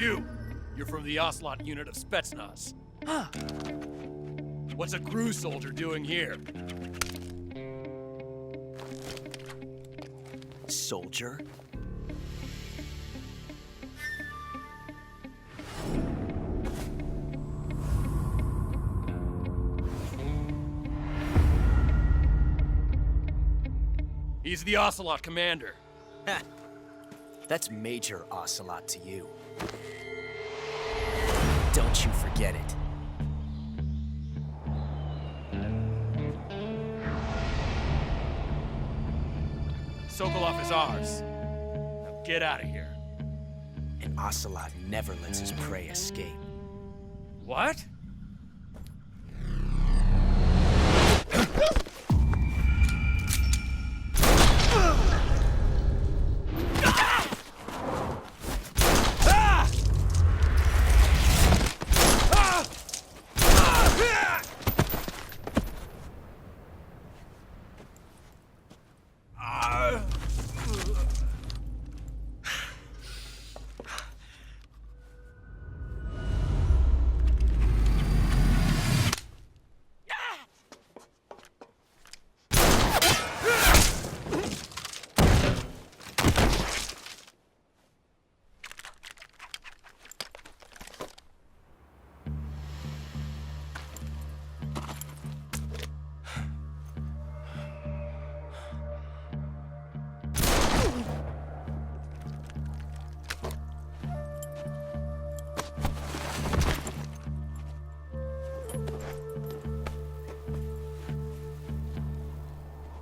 You're from the Ocelot unit of Spetsnaz. Huh. What's a GRU soldier doing here? Soldier? He's the Ocelot commander. Ha! That's Major Ocelot to you. Don't you forget it. Sokolov is ours. Now get out of here. And Ocelot never lets his prey escape. What?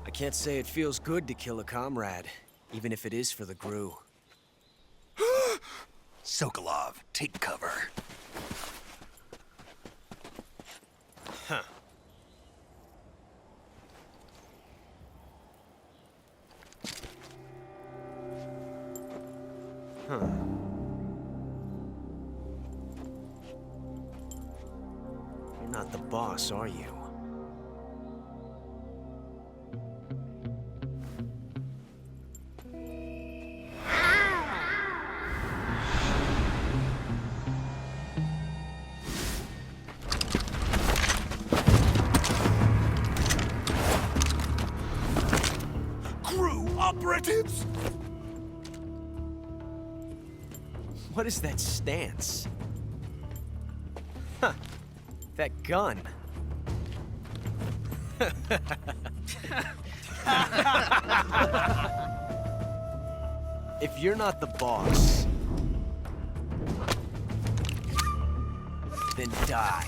I can't say it feels good to kill a comrade, even if it is for the GRU. Sokolov, take cover. Huh. Huh. You're not the boss, are you? Operatives? What is that stance? Huh. That gun. If you're not the boss, then die.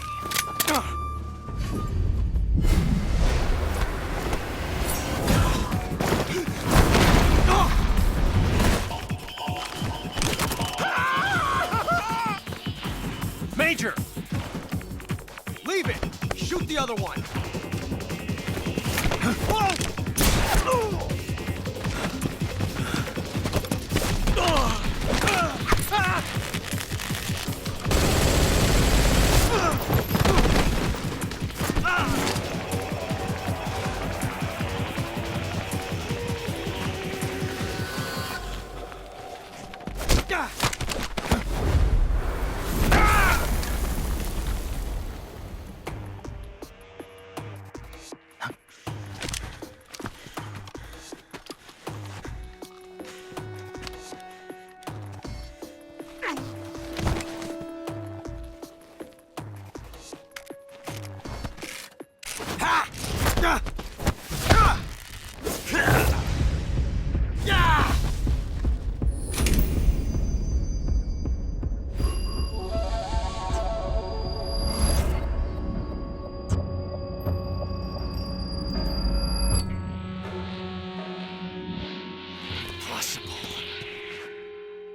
Major! Leave it! Shoot the other one!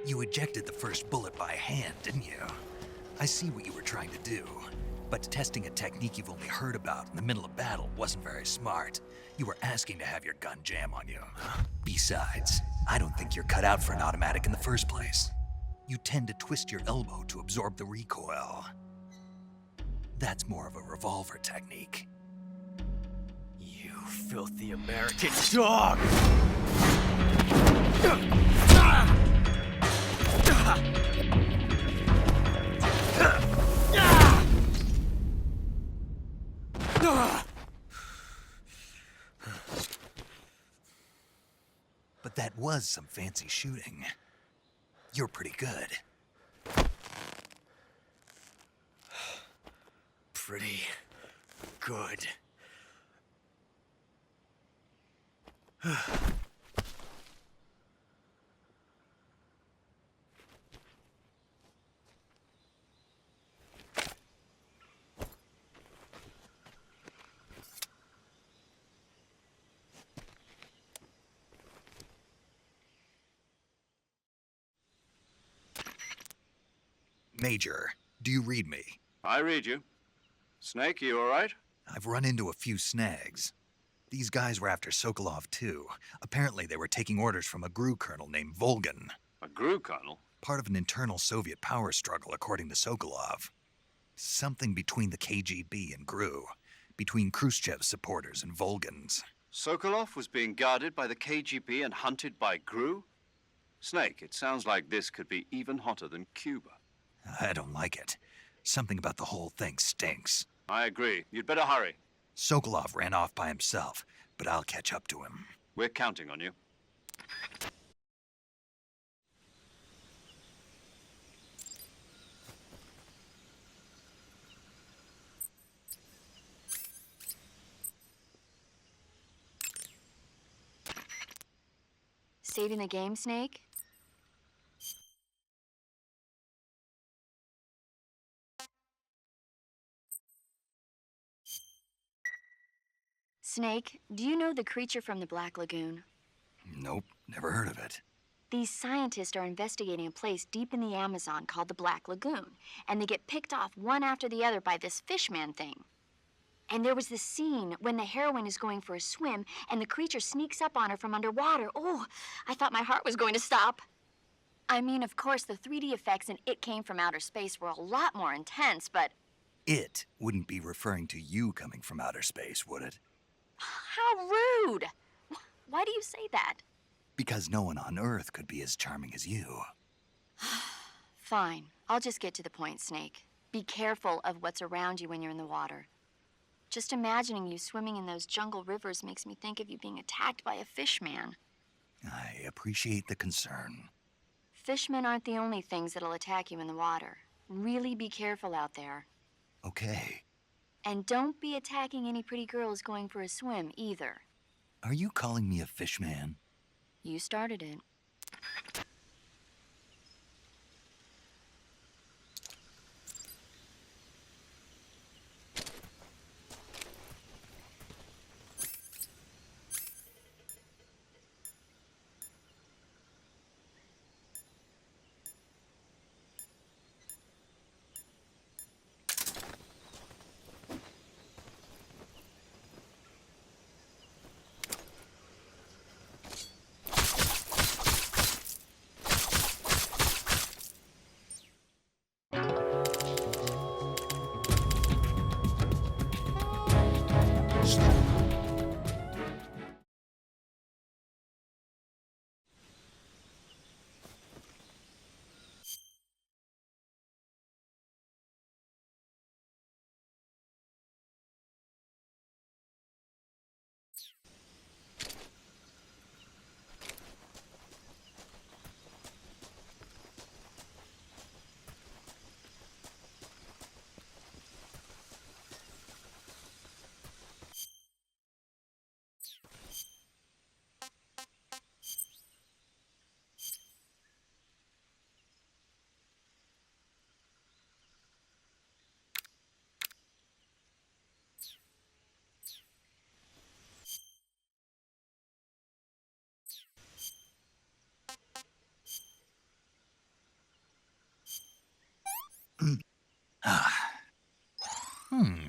You ejected the first bullet by hand, didn't you? I see what you were trying to do. But testing a technique you've only heard about in the middle of battle wasn't very smart. You were asking to have your gun jam on you. Besides, I don't think you're cut out for an automatic in the first place. You tend to twist your elbow to absorb the recoil. That's more of a revolver technique. You filthy American dog! But that was some fancy shooting. You're pretty good. Pretty good. Major, do you read me? I read you. Snake, you all right? I've run into a few snags. These guys were after Sokolov, too. Apparently, they were taking orders from a GRU colonel named Volgin. A GRU colonel? Part of an internal Soviet power struggle, according to Sokolov. Something between the KGB and GRU. Between Khrushchev's supporters and Volgin's. Sokolov was being guarded by the KGB and hunted by GRU? Snake, it sounds like this could be even hotter than Cuba. I don't like it. Something about the whole thing stinks. I agree. You'd better hurry. Sokolov ran off by himself, but I'll catch up to him. We're counting on you. Saving the game, Snake? Snake, do you know the creature from the Black Lagoon? Nope, never heard of it. These scientists are investigating a place deep in the Amazon called the Black Lagoon, and they get picked off one after the other by this fishman thing. And there was this scene when the heroine is going for a swim, and the creature sneaks up on her from underwater. Oh, I thought my heart was going to stop. I mean, of course, the 3D effects in It Came from Outer Space were a lot more intense, but... It wouldn't be referring to you coming from outer space, would it? How rude! Why do you say that? Because no one on Earth could be as charming as you. Fine. I'll just get to the point, Snake. Be careful of what's around you when you're in the water. Just imagining you swimming in those jungle rivers makes me think of you being attacked by a fishman. I appreciate the concern. Fishmen aren't the only things that'll attack you in the water. Really be careful out there. Okay. And don't be attacking any pretty girls going for a swim, either. Are you calling me a fishman? You started it. Hmm.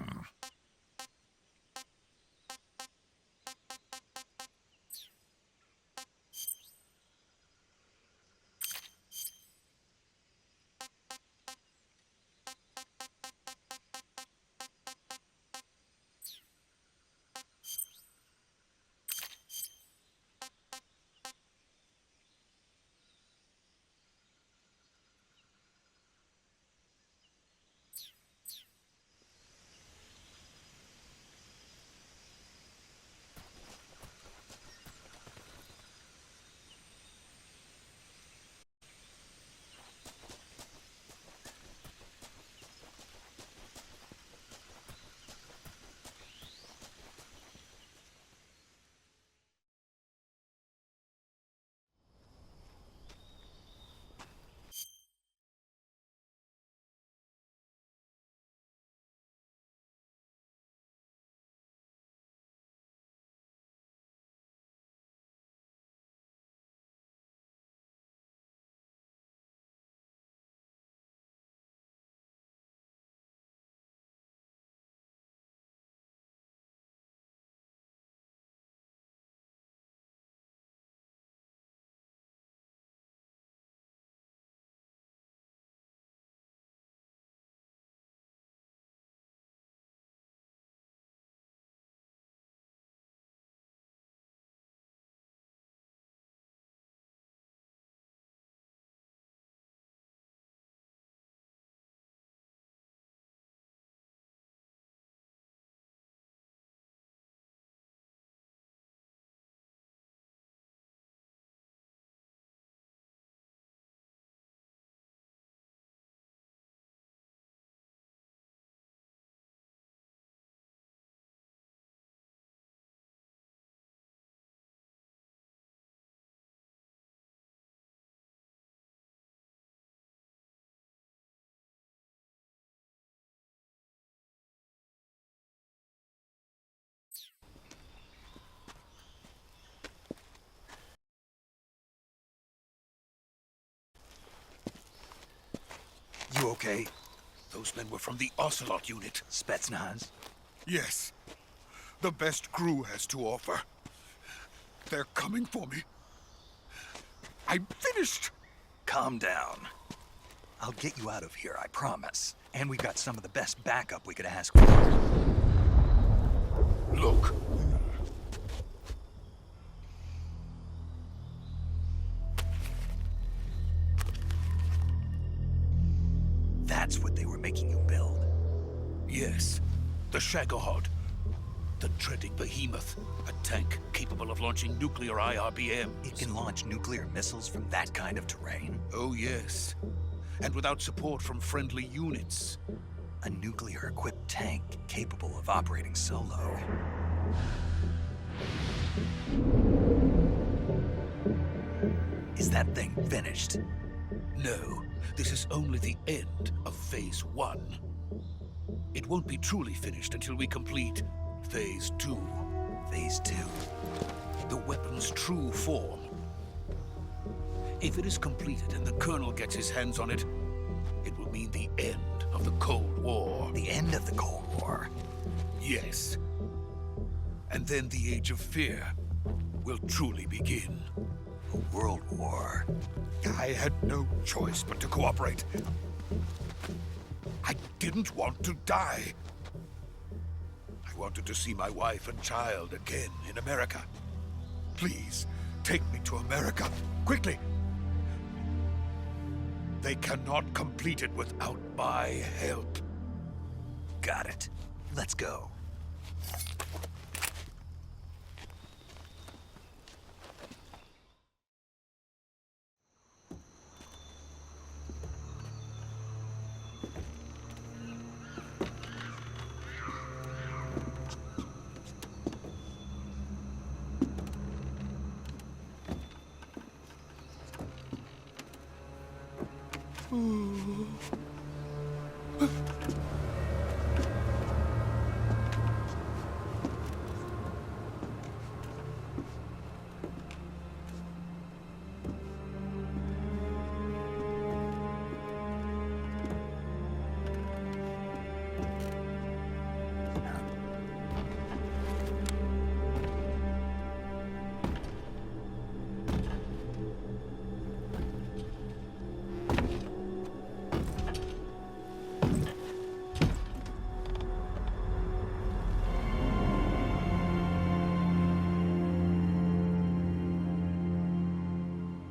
okay? Those men were from the Ocelot unit. Spetsnaz? Yes. The best GRU has to offer. They're coming for me. I'm finished. Calm down. I'll get you out of here, I promise. And we've got some of the best backup we could ask for. Look. That's what they were making you build. Yes. The Shagohod. The dreaded behemoth. A tank capable of launching nuclear IRBM. It can launch nuclear missiles from that kind of terrain? Oh, yes. And without support from friendly units. A nuclear-equipped tank capable of operating solo. Is that thing finished? No, this is only the end of Phase 1. It won't be truly finished until we complete Phase 2. Phase 2? The weapon's true form. If it is completed and the Colonel gets his hands on it, it will mean the end of the Cold War. The end of the Cold War? Yes. And then the Age of Fear will truly begin. A world war. I had no choice but to cooperate. I didn't want to die. I wanted to see my wife and child again in America. Please, take me to America, quickly. They cannot complete it without my help. Got it. Let's go.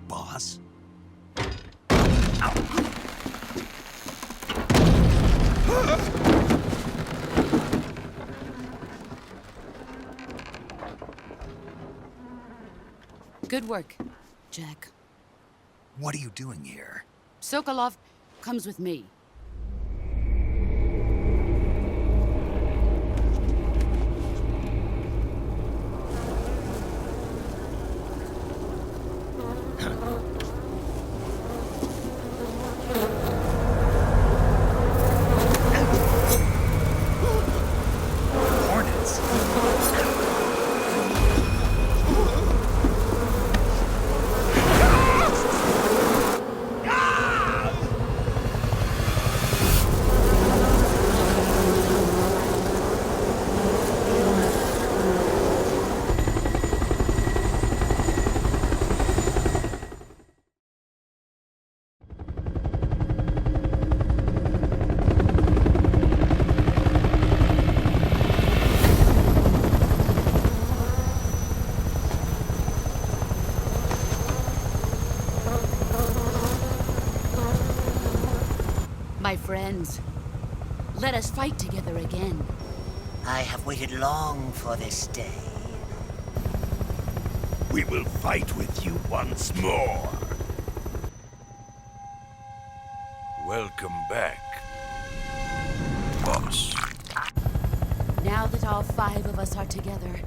Boss? Good work, Jack. What are you doing here? Sokolov comes with me. Hornets? My friends, let us fight together again. I have waited long for this day. We will fight with you once more. Welcome back, boss. Now that all 5 of us are together,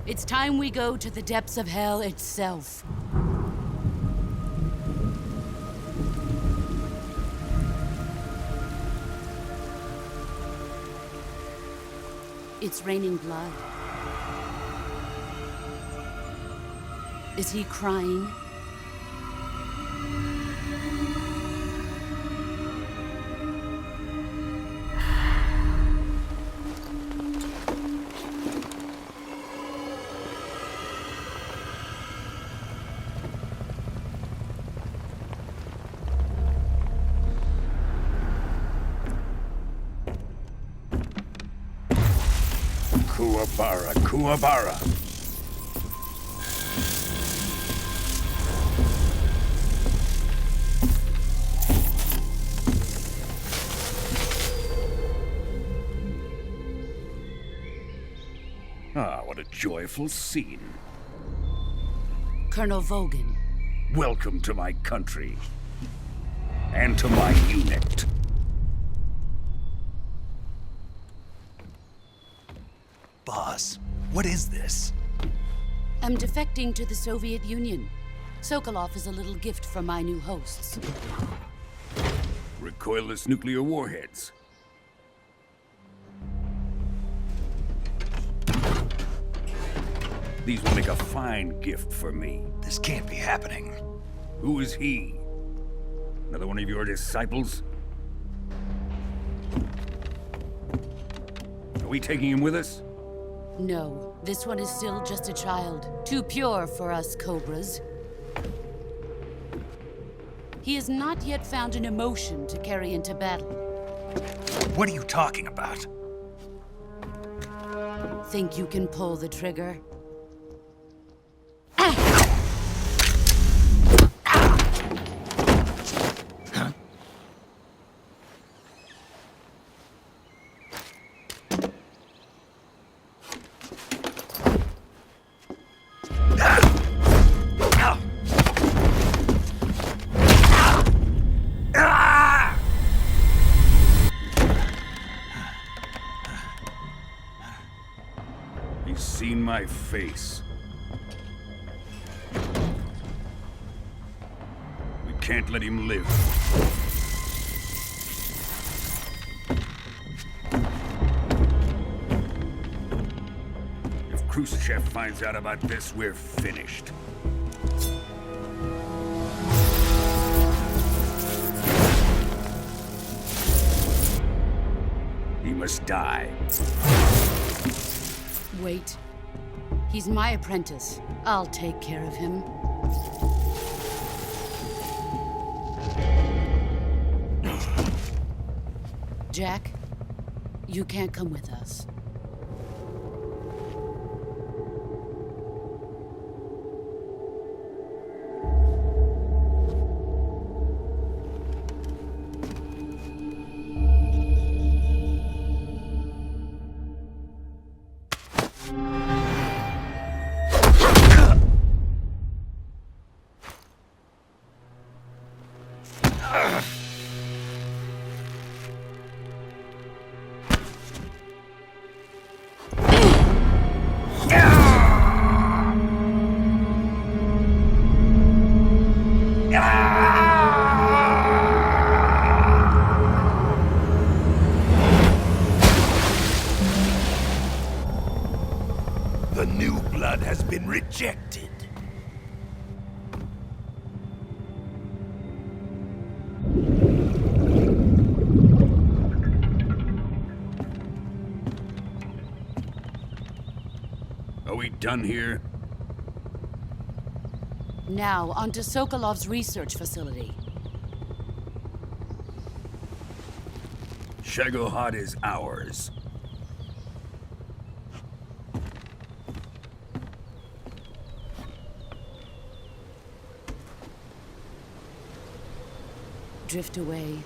it's time we go to the depths of hell itself. It's raining blood. Is he crying? Kuwabara, Kuwabara. Ah, what a joyful scene. Colonel Vogan. Welcome to my country. And to my unit. Boss, what is this? I'm defecting to the Soviet Union. Sokolov is a little gift from my new hosts. Recoilless nuclear warheads. These will make a fine gift for me. This can't be happening. Who is he? Another one of your disciples? Are we taking him with us? No, this one is still just a child. Too pure for us Cobras. He has not yet found an emotion to carry into battle. What are you talking about? Think you can pull the trigger? He's seen my face. We can't let him live. If Khrushchev finds out about this, we're finished. He must die. Wait. He's my apprentice. I'll take care of him. Jack, you can't come with us. The new blood has been rejected. Are we done here? Now, onto Sokolov's research facility. Shagohod is ours. Drift away.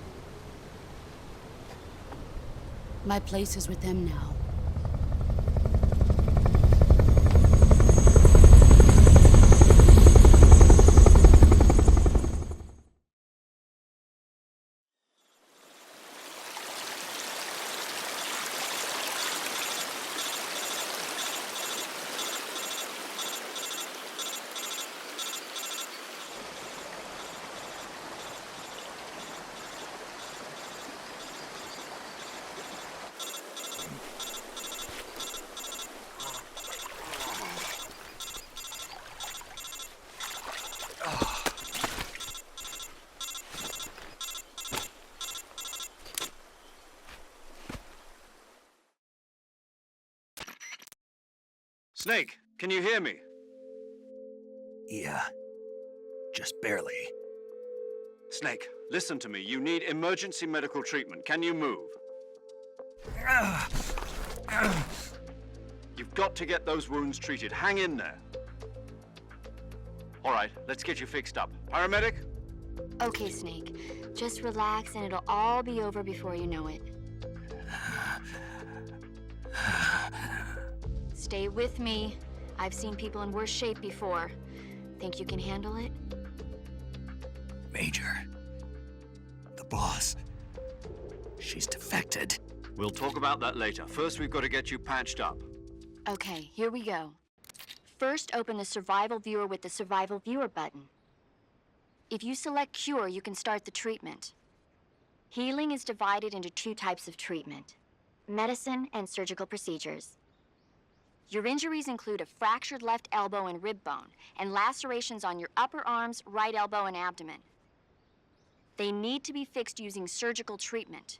My place is with them now. Snake, can you hear me? Yeah, just barely. Snake, listen to me. You need emergency medical treatment. Can you move? got to get those wounds treated. Hang in there. All right, let's get you fixed up. Paramedic? Okay, Snake. Just relax and it'll all be over before you know it. Stay with me. I've seen people in worse shape before. Think you can handle it? Major. The boss. She's defected. We'll talk about that later. First, we've got to get you patched up. Okay, here we go. First, open the Survival Viewer with the Survival Viewer button. If you select Cure, you can start the treatment. Healing is divided into 2 types of treatment: medicine and surgical procedures. Your injuries include a fractured left elbow and rib bone, and lacerations on your upper arms, right elbow, and abdomen. They need to be fixed using surgical treatment.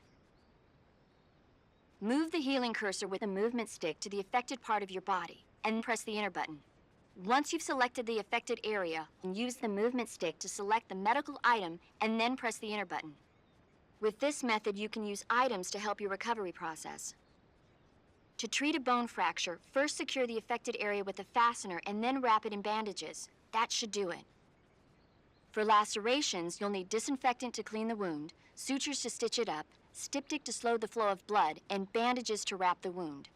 Move the healing cursor with the movement stick to the affected part of your body, and press the enter button. Once you've selected the affected area, use the movement stick to select the medical item, and then press the enter button. With this method, you can use items to help your recovery process. To treat a bone fracture, first secure the affected area with a fastener and then wrap it in bandages. That should do it. For lacerations, you'll need disinfectant to clean the wound, sutures to stitch it up, styptic to slow the flow of blood, and bandages to wrap the wound.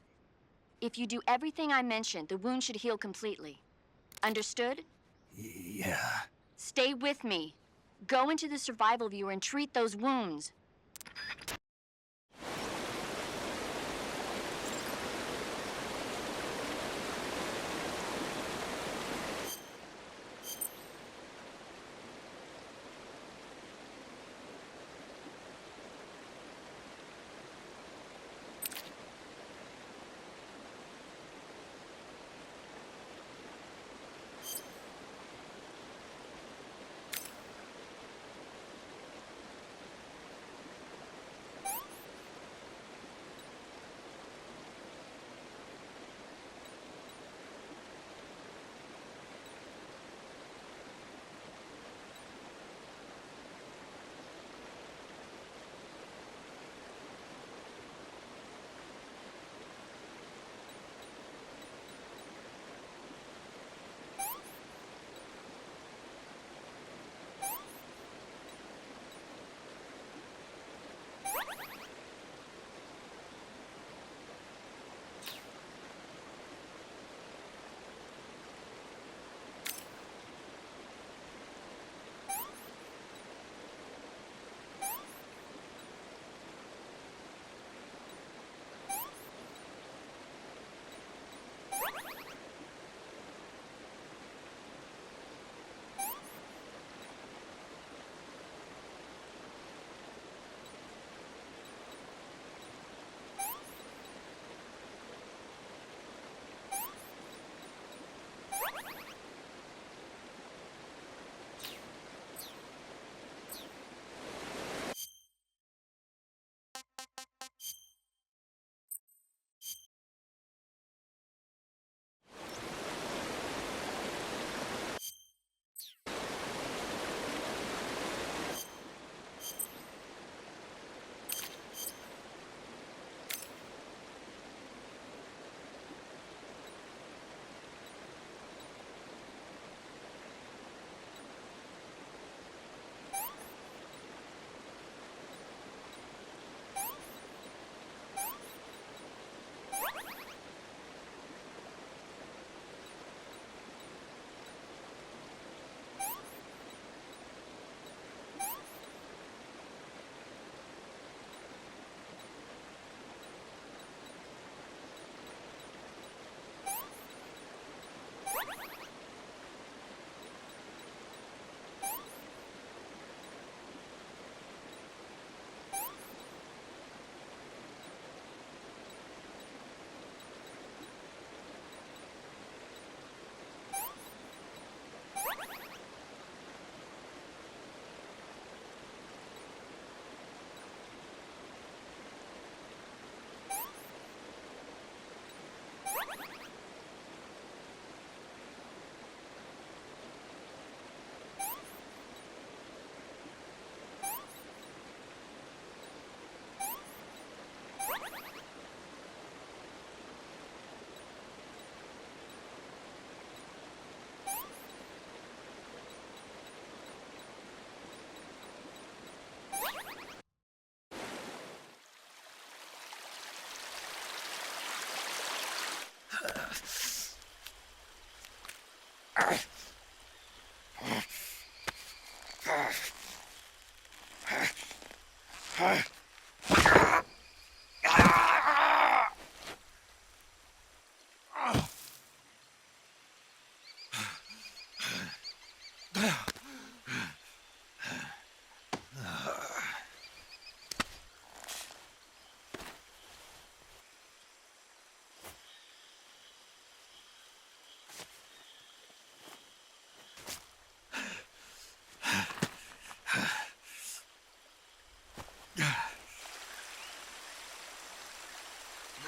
If you do everything I mentioned, the wound should heal completely. Understood? Yeah. Stay with me. Go into the Survival Viewer and treat those wounds.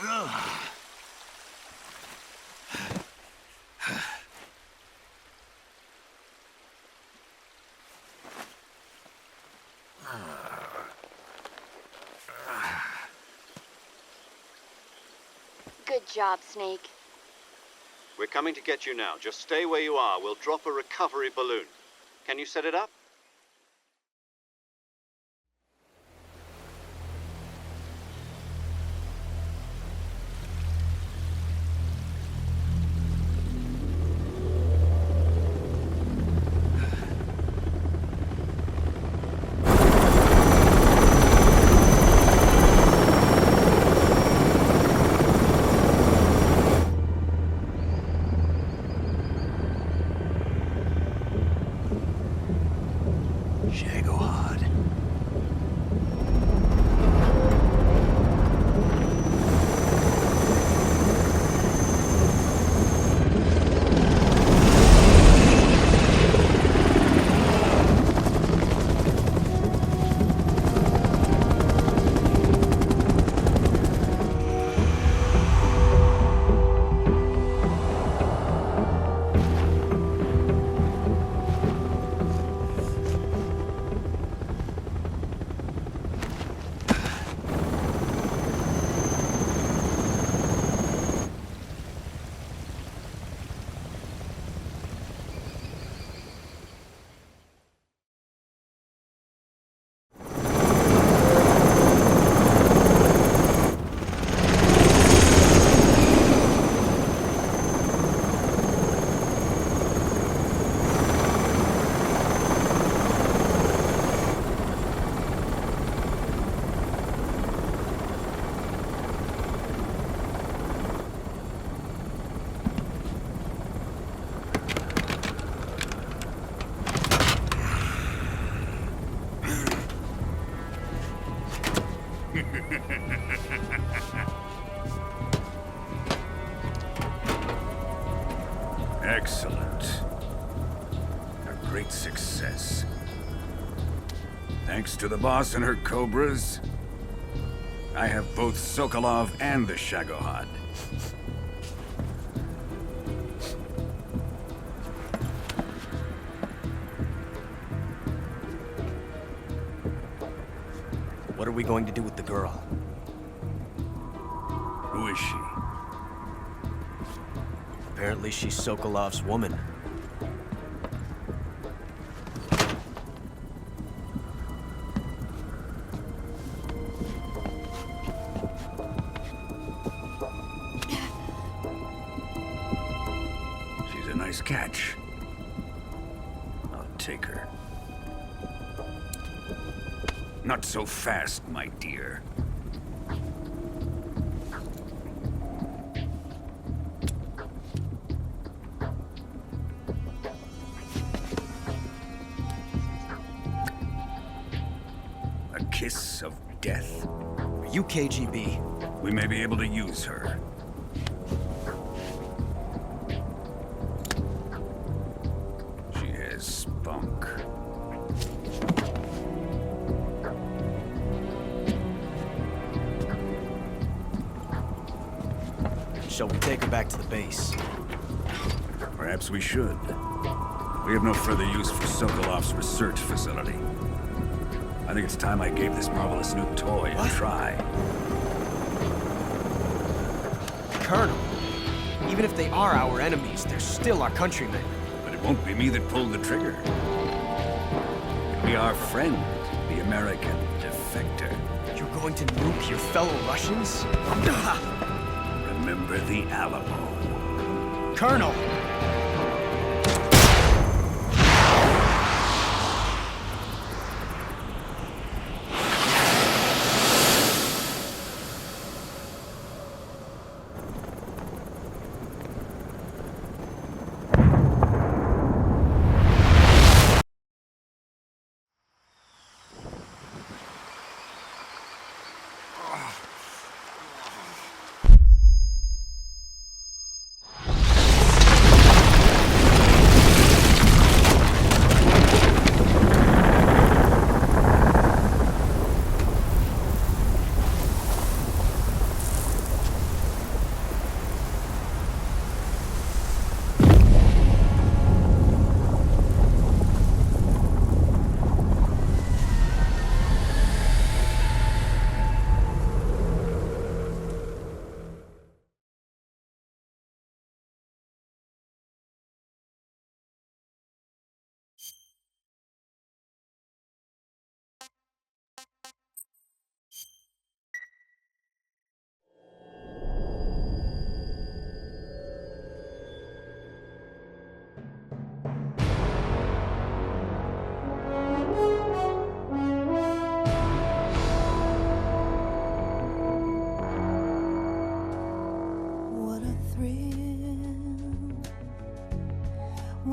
Good job, Snake. We're coming to get you now. Just stay where you are. We'll drop a recovery balloon. Can you set it up? Shagohod. Excellent. A great success. Thanks to the boss and her cobras, I have both Sokolov and the Shagohod. What are we going to do with the girl? Who is she? Apparently she's Sokolov's woman. She's a nice catch. I'll take her. Not so fast, my dear. A kiss of death? Are you KGB? We may be able to use her. She has spunk. Shall we take her back to the base? Perhaps we should. We have no further use for Sokolov's research facility. I think it's time I gave this marvelous new toy a try. Colonel, even if they are our enemies, they're still our countrymen. But it won't be me that pulled the trigger. It'll be our friend, the American defector. You're going to nuke your fellow Russians? Remember the Alamo. Colonel!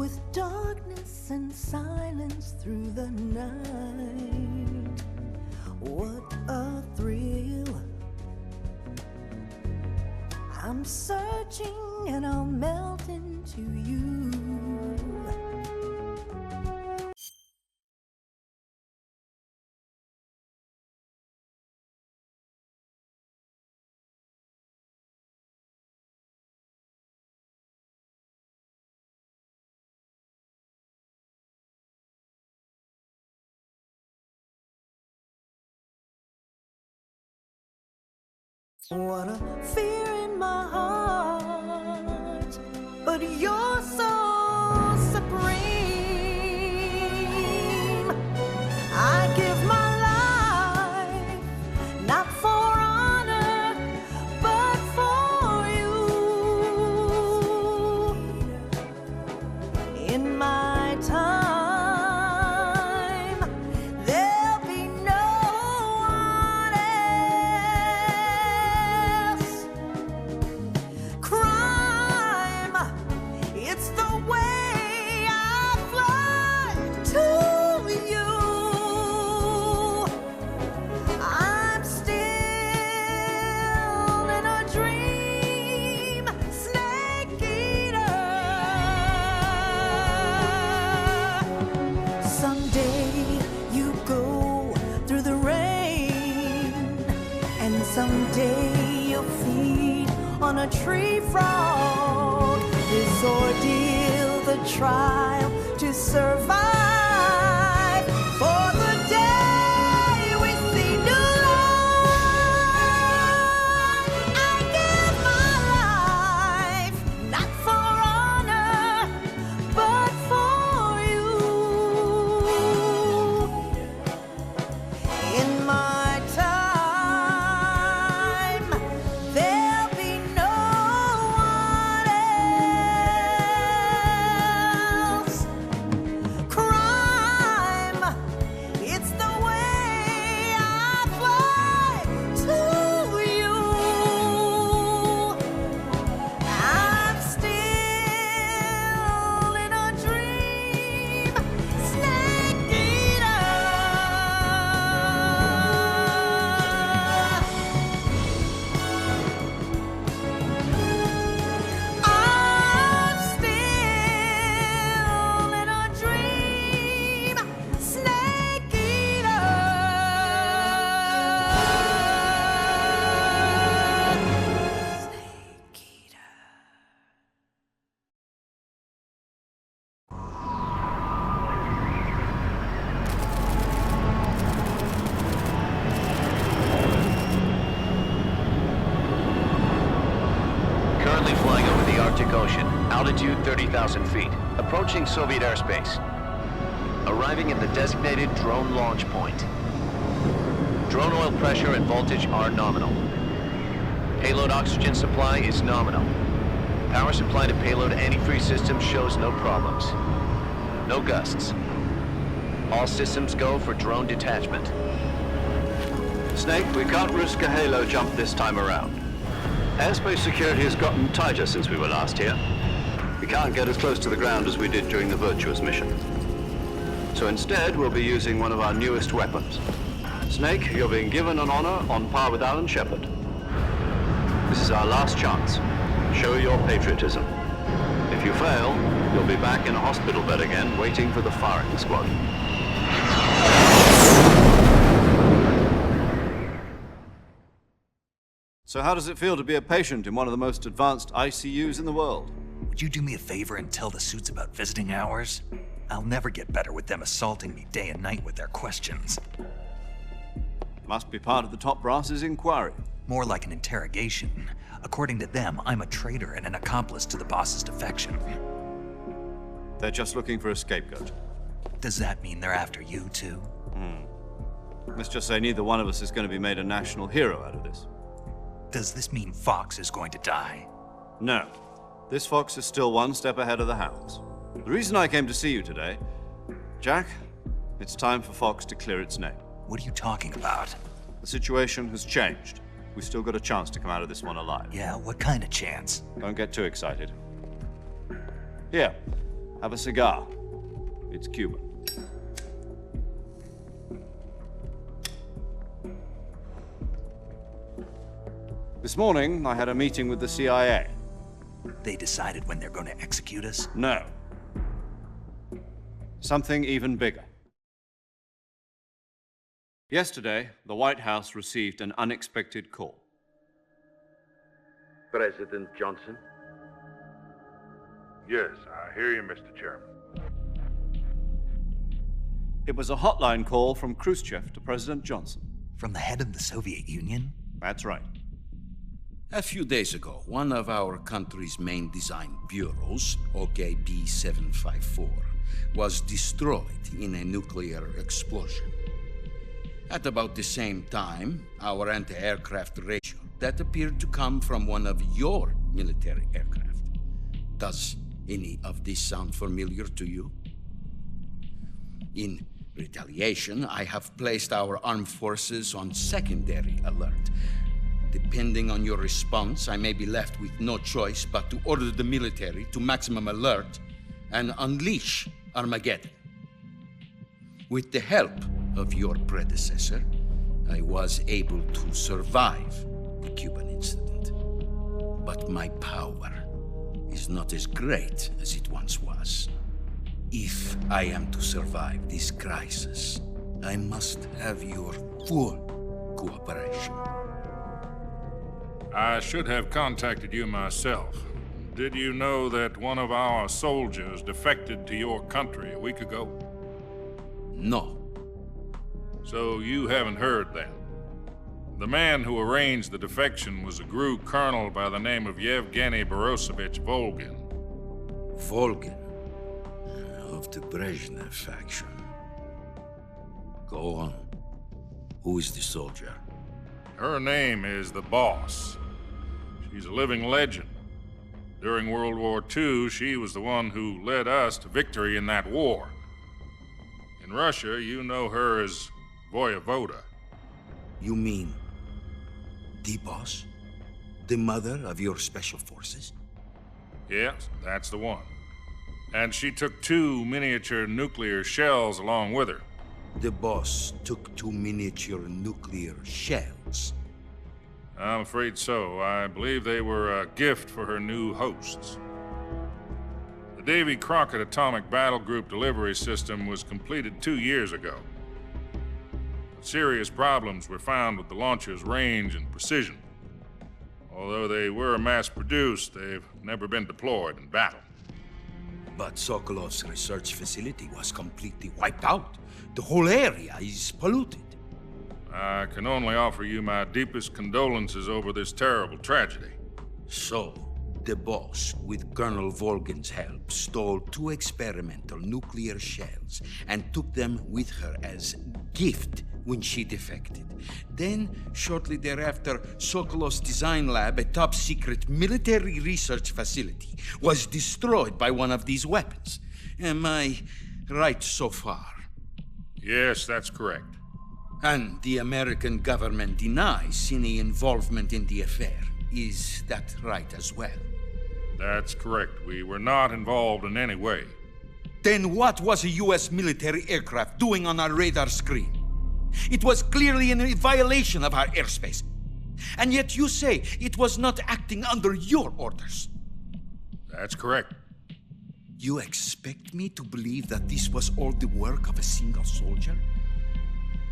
with darkness and silence through the night. What a thrill. I'm searching and I'll melt into you. What a fear in my heart, but you're so supreme. I give my life, not for honor, but for you. In my time, there'll be no one else. Crime, it's the way I fly to you. I'm still in a dream, snake eater. Someday you go through the rain, and someday you'll feed on a tree frog. This ordeal, the trial to survive for the day we see new life. I give my life, not for honor, but for you. In my time, there'll be no one else. Crime, it's the way I fly to you. I'm still in a dream, snake eater. I'm still in a dream, snake eater. Snake eater. Currently flying over the Arctic Ocean, altitude 30,000 feet, approaching Soviet airspace. Arriving at the designated drone launch point. Drone oil pressure and voltage are nominal. Payload oxygen supply is nominal. Power supply to payload antifreeze system shows no problems. No gusts. All systems go for drone detachment. Snake, we can't risk a halo jump this time around. Airspace security has gotten tighter since we were last here. We can't get as close to the ground as we did during the Virtuous mission. So instead, we'll be using one of our newest weapons. Snake, you're being given an honor on par with Alan Shepard. This is our last chance. Show your patriotism. If you fail, you'll be back in a hospital bed again, waiting for the firing squad. So how does it feel to be a patient in one of the most advanced ICUs in the world? Would you do me a favor and tell the suits about visiting hours? I'll never get better with them assaulting me day and night with their questions. Must be part of the top brass's inquiry. More like an interrogation. According to them, I'm a traitor and an accomplice to the boss's defection. They're just looking for a scapegoat. Does that mean they're after you, too? Let's just say neither one of us is going to be made a national hero out of this. Does this mean Fox is going to die? No. This fox is still one step ahead of the hounds. The reason I came to see you today, Jack, it's time for Fox to clear its name. What are you talking about? The situation has changed. We've still got a chance to come out of this one alive. Yeah, what kind of chance? Don't get too excited. Here, Have a cigar. It's Cuban. This morning, I had a meeting with the CIA. They decided when they're going to execute us? No. Something even bigger. Yesterday, the White House received an unexpected call. President Johnson? Yes, I hear you, Mr. Chairman. It was a hotline call from Khrushchev to President Johnson. From the head of the Soviet Union? That's right. A few days ago, one of our country's main design bureaus, OKB 754, was destroyed in a nuclear explosion. At about the same time, our anti-aircraft ratio that appeared to come from one of your military aircraft. Does any of this sound familiar to you? In retaliation, I have placed our armed forces on secondary alert. Depending on your response, I may be left with no choice but to order the military to maximum alert and unleash Armageddon. With the help of your predecessor, I was able to survive the Cuban incident. But my power is not as great as it once was. If I am to survive this crisis, I must have your full cooperation. I should have contacted you myself. Did you know that one of our soldiers defected to your country a week ago? No. So you haven't heard then. The man who arranged the defection was a GRU colonel by the name of Yevgeny Borosovich Volgin. Volgin? Of the Brezhnev faction. Go on. Who is the soldier? Her name is the Boss. She's a living legend. During World War II, she was the one who led us to victory in that war. In Russia, you know her as Voyevoda. You mean the Boss? The mother of your special forces? Yes, that's the one. And she took 2 miniature nuclear shells along with her. The Boss took 2 miniature nuclear shells? I'm afraid so. I believe they were a gift for her new hosts. The Davy Crockett Atomic Battle Group delivery system was completed 2 years ago. But serious problems were found with the launcher's range and precision. Although they were mass-produced, they've never been deployed in battle. But Sokolov's research facility was completely wiped out. The whole area is polluted. I can only offer you my deepest condolences over this terrible tragedy. So, the Boss, with Colonel Volgin's help, stole 2 experimental nuclear shells and took them with her as gift when she defected. Then, shortly thereafter, Sokolov's design lab, a top-secret military research facility, was destroyed by one of these weapons. Am I right so far? Yes, that's correct. And the American government denies any involvement in the affair. Is that right as well? That's correct. We were not involved in any way. Then what was a U.S. military aircraft doing on our radar screen? It was clearly in violation of our airspace. And yet you say it was not acting under your orders. That's correct. You expect me to believe that this was all the work of a single soldier?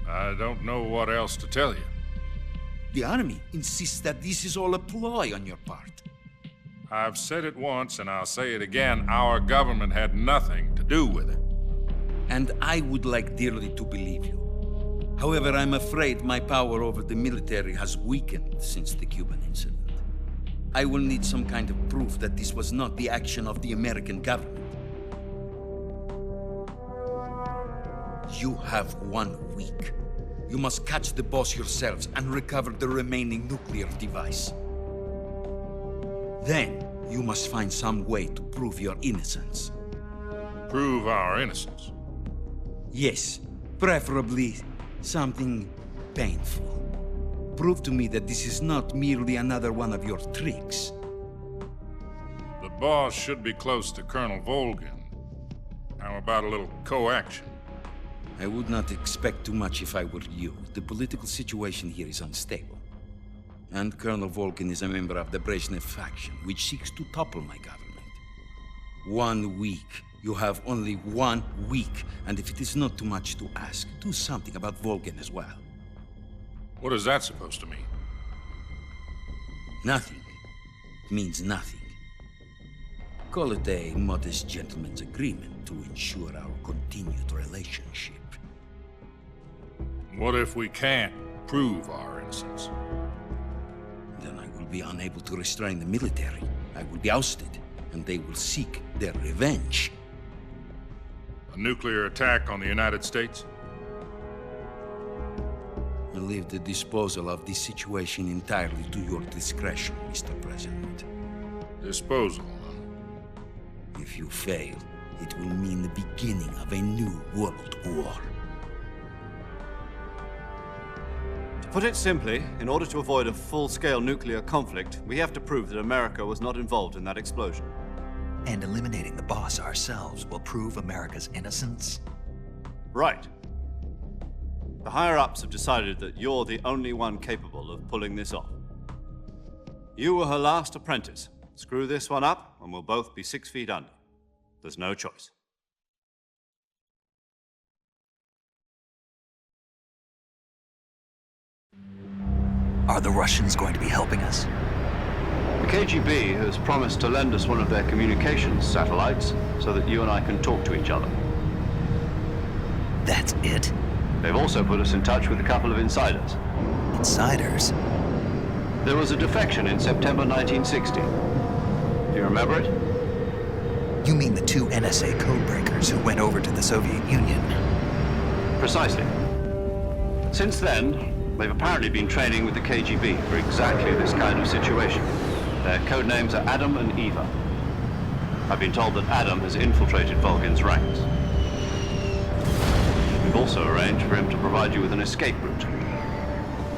I don't know what else to tell you. The Army insists that this is all a ploy on your part. I've said it once, and I'll say it again. Our government had nothing to do with it. And I would like dearly to believe you. However, I'm afraid my power over the military has weakened since the Cuban incident. I will need some kind of proof that this was not the action of the American government. You have 1 week. You must catch the Boss yourselves and recover the remaining nuclear device. Then, you must find some way to prove your innocence. Prove our innocence? Yes, preferably something painful. Prove to me that this is not merely another one of your tricks. The Boss should be close to Colonel Volgin. How about a little coaction? I would not expect too much if I were you. The political situation here is unstable. And Colonel Volgin is a member of the Brezhnev faction, which seeks to topple my government. 1 week. You have only 1 week. And if it is not too much to ask, do something about Volgin as well. What is that supposed to mean? Nothing. It means nothing. Call it a modest gentleman's agreement to ensure our continued relationship. What if we can't prove our innocence? Then I will be unable to restrain the military. I will be ousted, and they will seek their revenge. A nuclear attack on the United States? I leave the disposal of this situation entirely to your discretion, Mr. President. Disposal, huh? If you fail, it will mean the beginning of a new world war. To put it simply, in order to avoid a full-scale nuclear conflict, we have to prove that America was not involved in that explosion. And eliminating the boss ourselves will prove America's innocence? Right. The higher-ups have decided that you're the only one capable of pulling this off. You were her last apprentice. Screw this one up, and we'll both be 6 feet under. There's no choice. Are the Russians going to be helping us? The KGB has promised to lend us one of their communications satellites so that you and I can talk to each other. That's it? They've also put us in touch with a couple of insiders. Insiders? There was a defection in September 1960. Do you remember it? You mean the 2 NSA codebreakers who went over to the Soviet Union? Precisely. Since then, they've apparently been training with the KGB for exactly this kind of situation. Their code names are Adam and Eva. I've been told that Adam has infiltrated Volgin's ranks. We've also arranged for him to provide you with an escape route.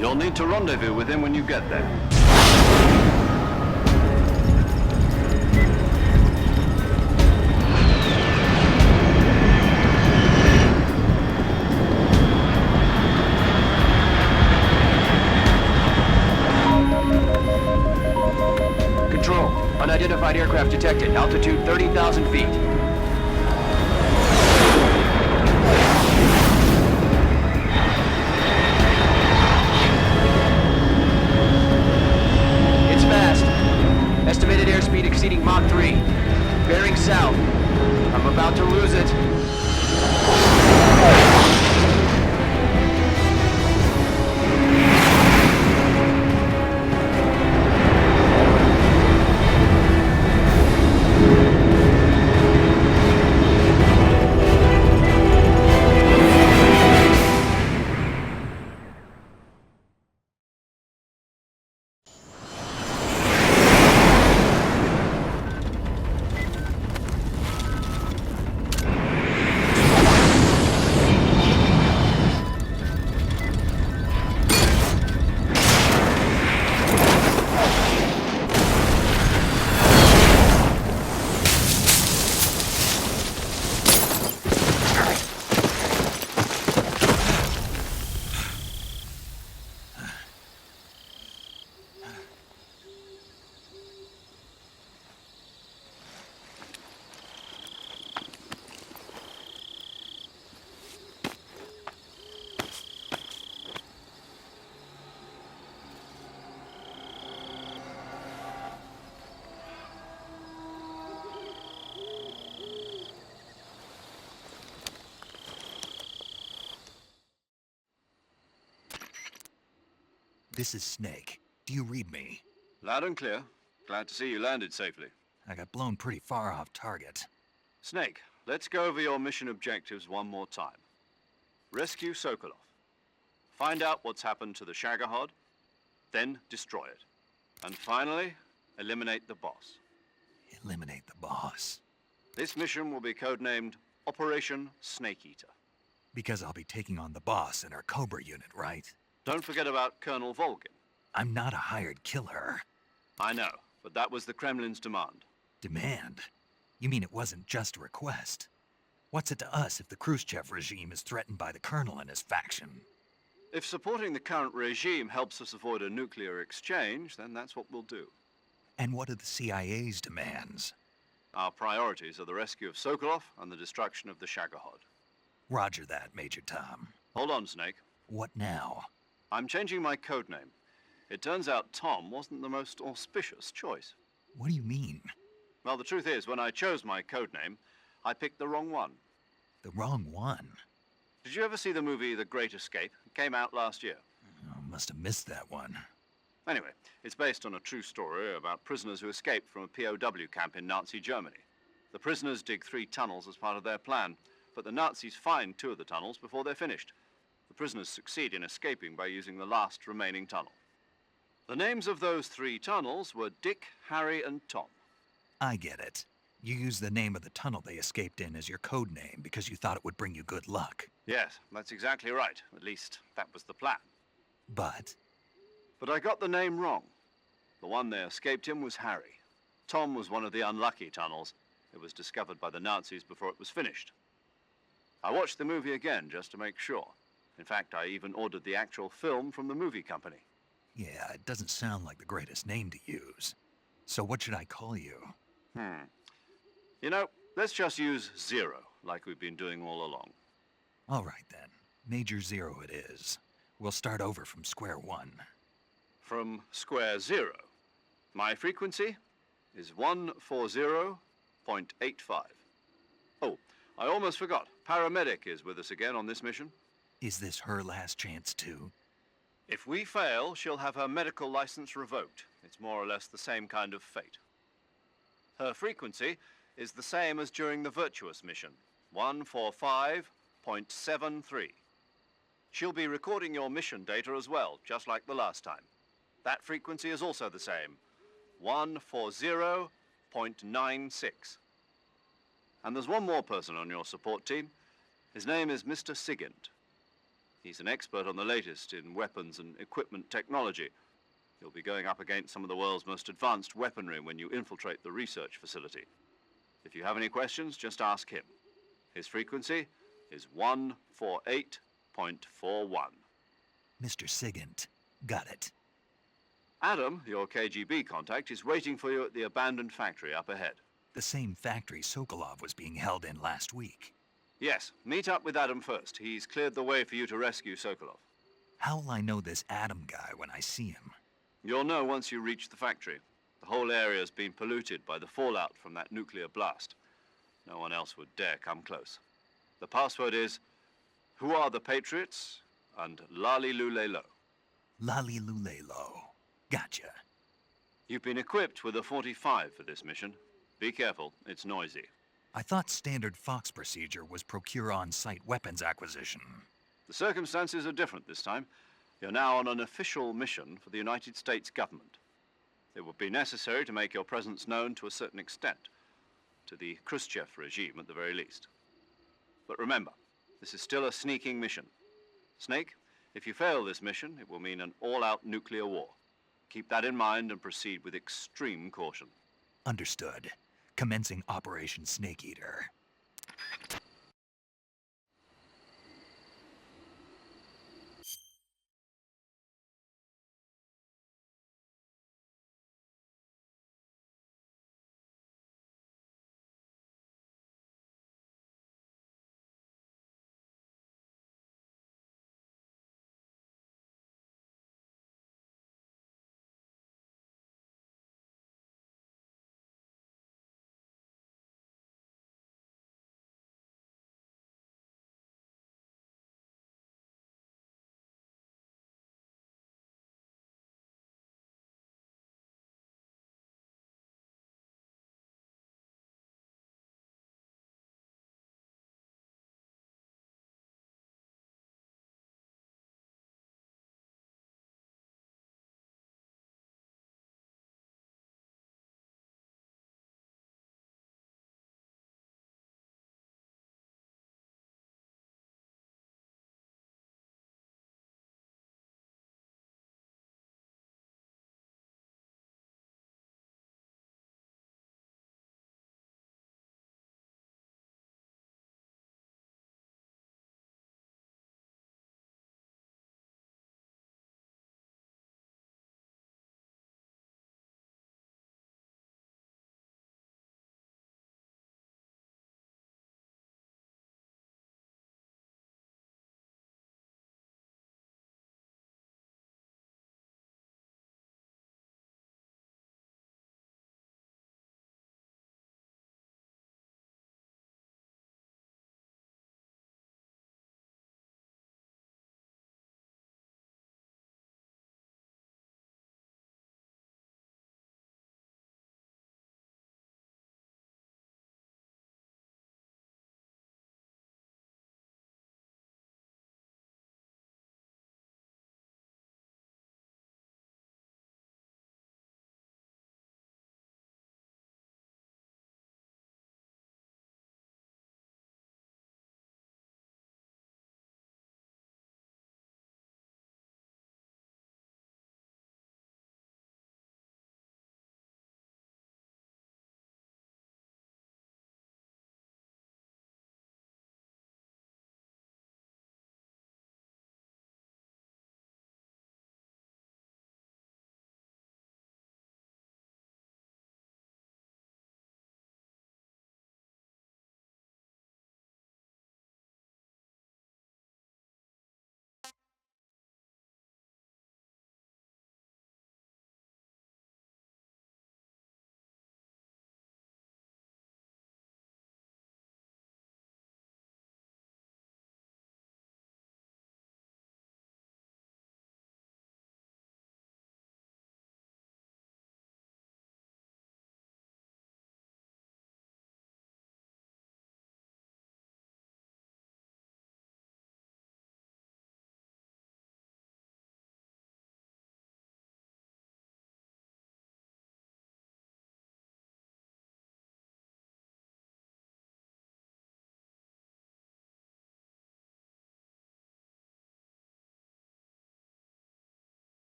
You'll need to rendezvous with him when you get there. Control. Unidentified aircraft detected. Altitude 30,000 feet. It's fast. Estimated airspeed exceeding Mach 3. Bearing south. I'm about to lose it. This is Snake. Do you read me? Loud and clear. Glad to see you landed safely. I got blown pretty far off target. Snake, let's go over your mission objectives one more time. Rescue Sokolov. Find out what's happened to the Shagohod, then destroy it. And finally, eliminate the boss. Eliminate the boss. This mission will be codenamed Operation Snake Eater. Because I'll be taking on the boss and our Cobra unit, right? Don't forget about Colonel Volgin. I'm not a hired killer. I know, but that was the Kremlin's demand. Demand? You mean it wasn't just a request? What's it to us if the Khrushchev regime is threatened by the Colonel and his faction? If supporting the current regime helps us avoid a nuclear exchange, then that's what we'll do. And what are the CIA's demands? Our priorities are the rescue of Sokolov and the destruction of the Shagohod. Roger that, Major Tom. Hold on, Snake. What now? I'm changing my code name. It turns out Tom wasn't the most auspicious choice. What do you mean? Well, the truth is, when I chose my code name, I picked the wrong one. The wrong one? Did you ever see the movie The Great Escape? It came out last year. Oh, must have missed that one. Anyway, it's based on a true story about prisoners who escaped from a POW camp in Nazi Germany. The prisoners dig 3 tunnels as part of their plan, but the Nazis find 2 of the tunnels before they're finished. The prisoners succeed in escaping by using the last remaining tunnel. The names of those 3 tunnels were Dick, Harry, and Tom. I get it. You used the name of the tunnel they escaped in as your code name because you thought it would bring you good luck. Yes, that's exactly right. At least, that was the plan. But I got the name wrong. The one they escaped in was Harry. Tom was one of the unlucky tunnels. It was discovered by the Nazis before it was finished. I watched the movie again just to make sure. In fact, I even ordered the actual film from the movie company. yeah, it doesn't sound like the greatest name to use. So what should I call you? You know, let's just use Zero, like we've been doing all along. All right then. Major Zero it is. We'll start over from square one. From square 0. My frequency is 140.85. Oh, I almost forgot. Paramedic is with us again on this mission. Is this her last chance too? If we fail, she'll have her medical license revoked. It's more or less the same kind of fate. Her frequency is the same as during the Virtuous mission, 145.73. She'll be recording your mission data as well, just like the last time. That frequency is also the same, 140.96. And there's one more person on your support team. His name is Mr. Sigint. He's an expert on the latest in weapons and equipment technology. You'll be going up against some of the world's most advanced weaponry when you infiltrate the research facility. If you have any questions, just ask him. His frequency is 148.41. Mr. Sigint. Got it. Adam, your KGB contact, is waiting for you at the abandoned factory up ahead. The same factory Sokolov was being held in last week. Yes, meet up with Adam first. He's cleared the way for you to rescue Sokolov. How will I know this Adam guy when I see him? You'll know once you reach the factory. The whole area's been polluted by the fallout from that nuclear blast. No one else would dare come close. The password is, "Who are the Patriots?" and Lali Lule Lo. Lali Lule Lo. Gotcha. You've been equipped with a 45 for this mission. Be careful, it's noisy. I thought standard Fox procedure was procure on-site weapons acquisition. The circumstances are different this time. You're now on an official mission for the United States government. It would be necessary to make your presence known to a certain extent, to the Khrushchev regime at the very least. But remember, this is still a sneaking mission. Snake, if you fail this mission, it will mean an all-out nuclear war. Keep that in mind and proceed with extreme caution. Understood. Commencing Operation Snake Eater.